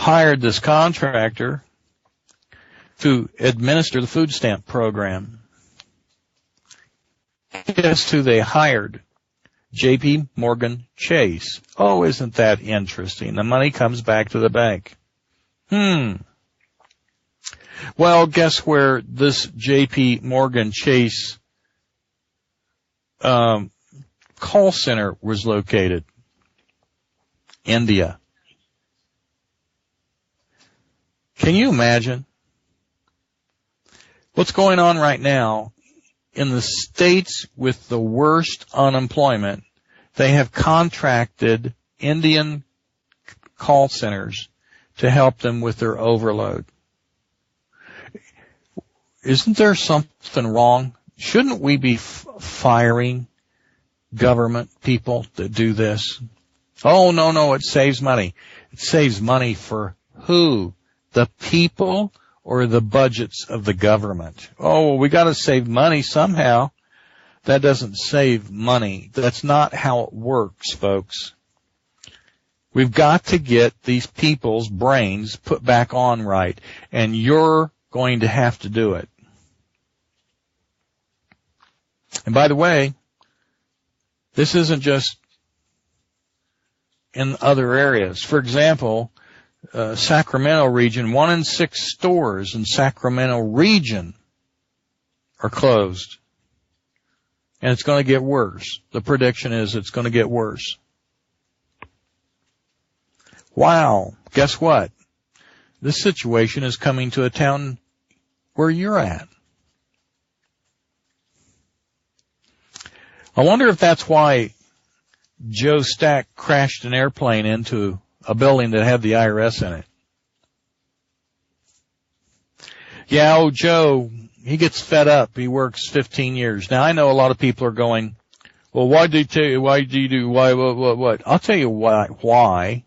hired this contractor to administer the food stamp program. Guess who they hired? J.P. Morgan Chase. Oh, isn't that interesting? The money comes back to the bank. Well, guess where this J.P. Morgan Chase call center was located? India. Can you imagine what's going on right now in the states with the worst unemployment? They have contracted Indian call centers to help them with their overload. Isn't there something wrong? Shouldn't we be firing government people that do this? Oh, no, it saves money. It saves money for who? The people or the budgets of the government? Oh, well, we got to save money somehow. That doesn't save money. That's not how it works, folks. We've got to get these people's brains put back on right, and you're going to have to do it. And by the way, this isn't just in other areas. For example, Sacramento region, 1 in 6 stores in Sacramento region are closed. And it's going to get worse. The prediction is it's going to get worse. Wow. Guess what? This situation is coming to a town where you're at. I wonder if that's why Joe Stack crashed an airplane into a building that had the IRS in it. Yeah, old Joe, he gets fed up. He works 15 years. Now, I know a lot of people are going, well, what? I'll tell you why.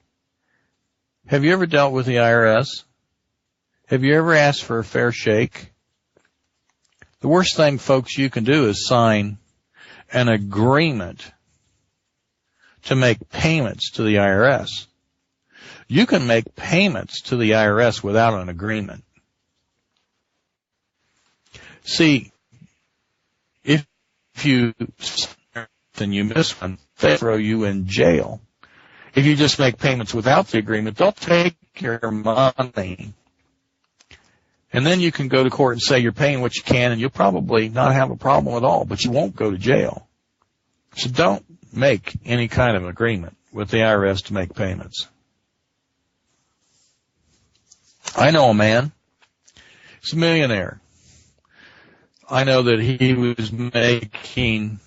Have you ever dealt with the IRS? Have you ever asked for a fair shake? The worst thing, folks, you can do is sign an agreement to make payments to the IRS. You can make payments to the IRS without an agreement. See, if you then you miss one, they throw you in jail. If you just make payments without the agreement, they'll take your money. And then you can go to court and say you're paying what you can, and you'll probably not have a problem at all, but you won't go to jail. So don't make any kind of agreement with the IRS to make payments. I know a man. He's a millionaire. I know that he was making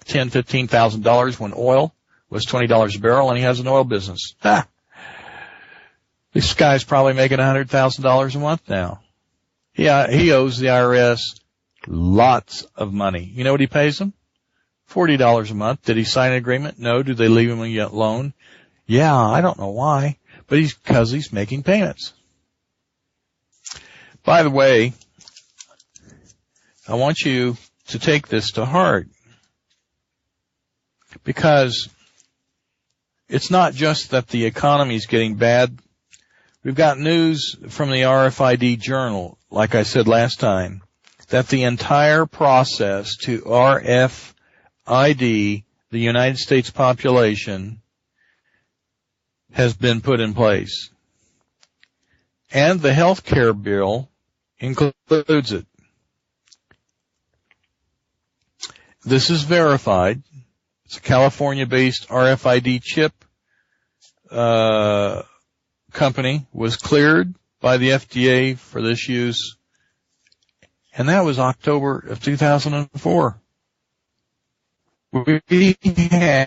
$10,000, $15,000 when oil was $20 a barrel, and he has an oil business. This guy's probably making $100,000 a month now. Yeah, he owes the IRS lots of money. You know what he pays them? $40 a month. Did he sign an agreement? No. Do they leave him a loan? Yeah, I don't know why, but because he's making payments. By the way, I want you to take this to heart, because it's not just that the economy is getting bad. We've got news from the RFID Journal, like I said last time, that the entire process to RFID the United States population has been put in place. And the health care bill includes it. This is verified. It's a California-based RFID chip company, was cleared by the FDA for this use, and that was October of 2004. We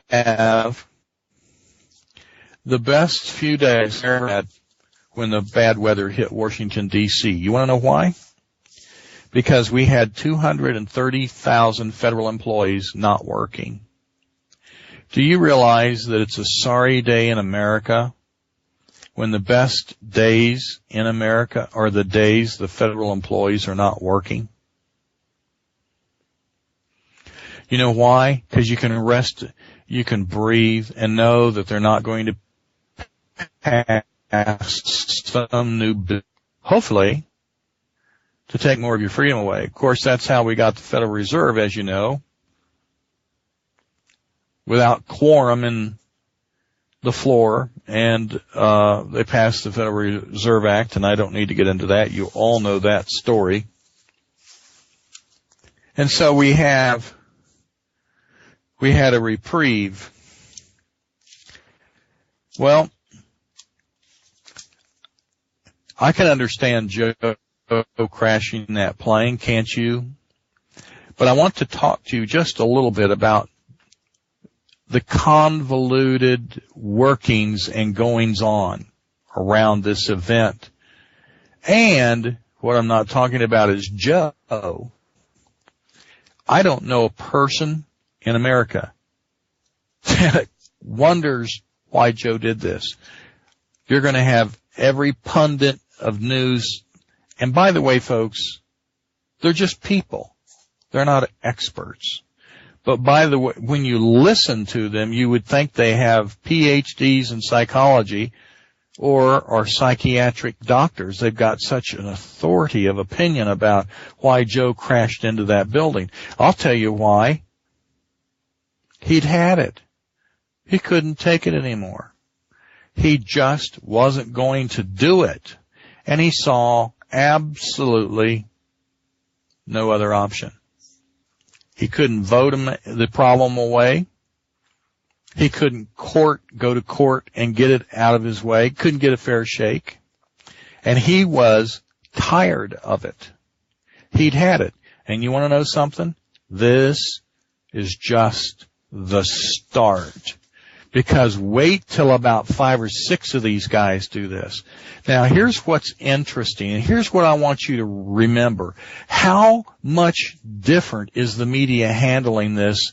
have the best few days ever had when the bad weather hit Washington, D.C. You want to know why? Because we had 230,000 federal employees not working. Do you realize that it's a sorry day in America when the best days in America are the days the federal employees are not working? You know why? Because you can rest, you can breathe, and know that they're not going to passed some new bill, hopefully, to take more of your freedom away. Of course, that's how we got the Federal Reserve, as you know, without quorum in the floor, and they passed the Federal Reserve Act, and I don't need to get into that. You all know that story. And so we had a reprieve. Well, I can understand Joe crashing that plane, can't you? But I want to talk to you just a little bit about the convoluted workings and goings on around this event. And what I'm not talking about is Joe. I don't know a person in America that wonders why Joe did this. You're going to have every pundit of news. And by the way, folks, they're just people. They're not experts. But by the way, when you listen to them, you would think they have PhDs in psychology or are psychiatric doctors. They've got such an authority of opinion about why Joe crashed into that building. I'll tell you why. He'd had it. He couldn't take it anymore. He just wasn't going to do it. And he saw absolutely no other option. He couldn't vote the problem away. He couldn't go to court and get it out of his way. Couldn't get a fair shake. And he was tired of it. He'd had it. And you want to know something? This is just the start. Because wait till about 5 or 6 of these guys do this. Now, here's what's interesting, and here's what I want you to remember. How much different is the media handling this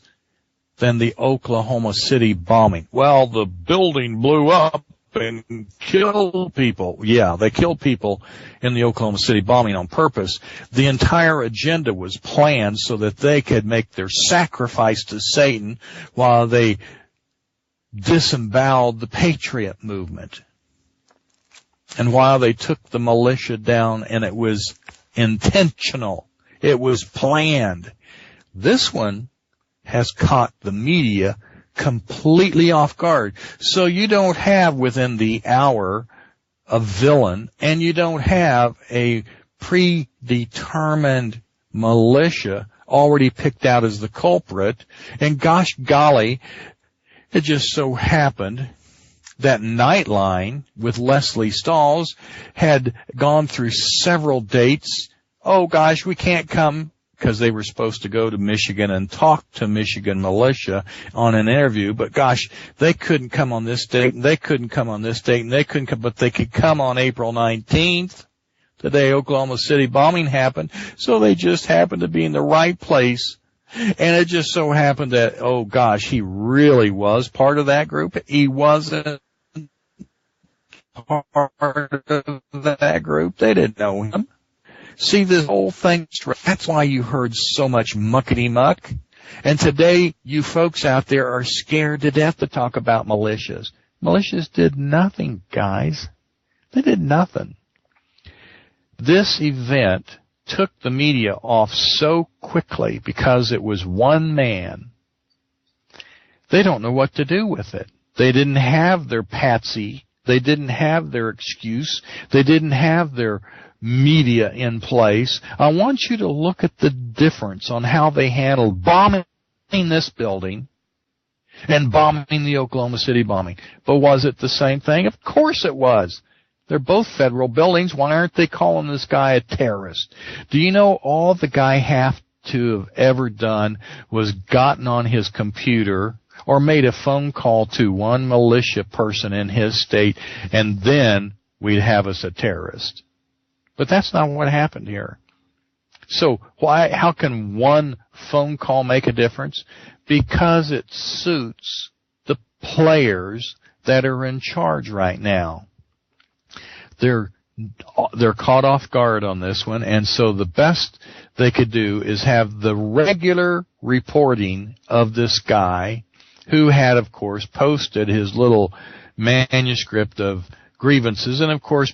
than the Oklahoma City bombing? Well, the building blew up and killed people. Yeah, they killed people in the Oklahoma City bombing on purpose. The entire agenda was planned so that they could make their sacrifice to Satan while they disemboweled the Patriot movement. And while they took the militia down, and it was intentional, it was planned. This one has caught the media completely off guard. So you don't have within the hour a villain, and you don't have a predetermined militia already picked out as the culprit. And gosh golly, it just so happened that Nightline with Leslie Stalls had gone through several dates. Oh gosh, we can't come, because they were supposed to go to Michigan and talk to Michigan militia on an interview. But gosh, they couldn't come on this date, and they couldn't come on this date, and they couldn't come, but they could come on April 19th, the day Oklahoma City bombing happened. So they just happened to be in the right place. And it just so happened that, oh gosh, he really was part of that group. He wasn't part of that group. They didn't know him. See, this whole thing, that's why you heard so much muckety-muck. And today, you folks out there are scared to death to talk about militias. Militias did nothing, guys. They did nothing. This event took the media off so quickly because it was one man. They don't know what to do with it. They didn't have their patsy. They didn't have their excuse. They didn't have their media in place. I want you to look at the difference on how they handled bombing this building and bombing the Oklahoma City bombing. But was it the same thing? Of course it was. They're both federal buildings. Why aren't they calling this guy a terrorist? Do you know all the guy have to have ever done was gotten on his computer or made a phone call to one militia person in his state, and then we'd have us a terrorist? But that's not what happened here. So how can one phone call make a difference? Because it suits the players that are in charge right now. They're caught off guard on this one, and so the best they could do is have the regular reporting of this guy who had, of course, posted his little manuscript of grievances. And of course,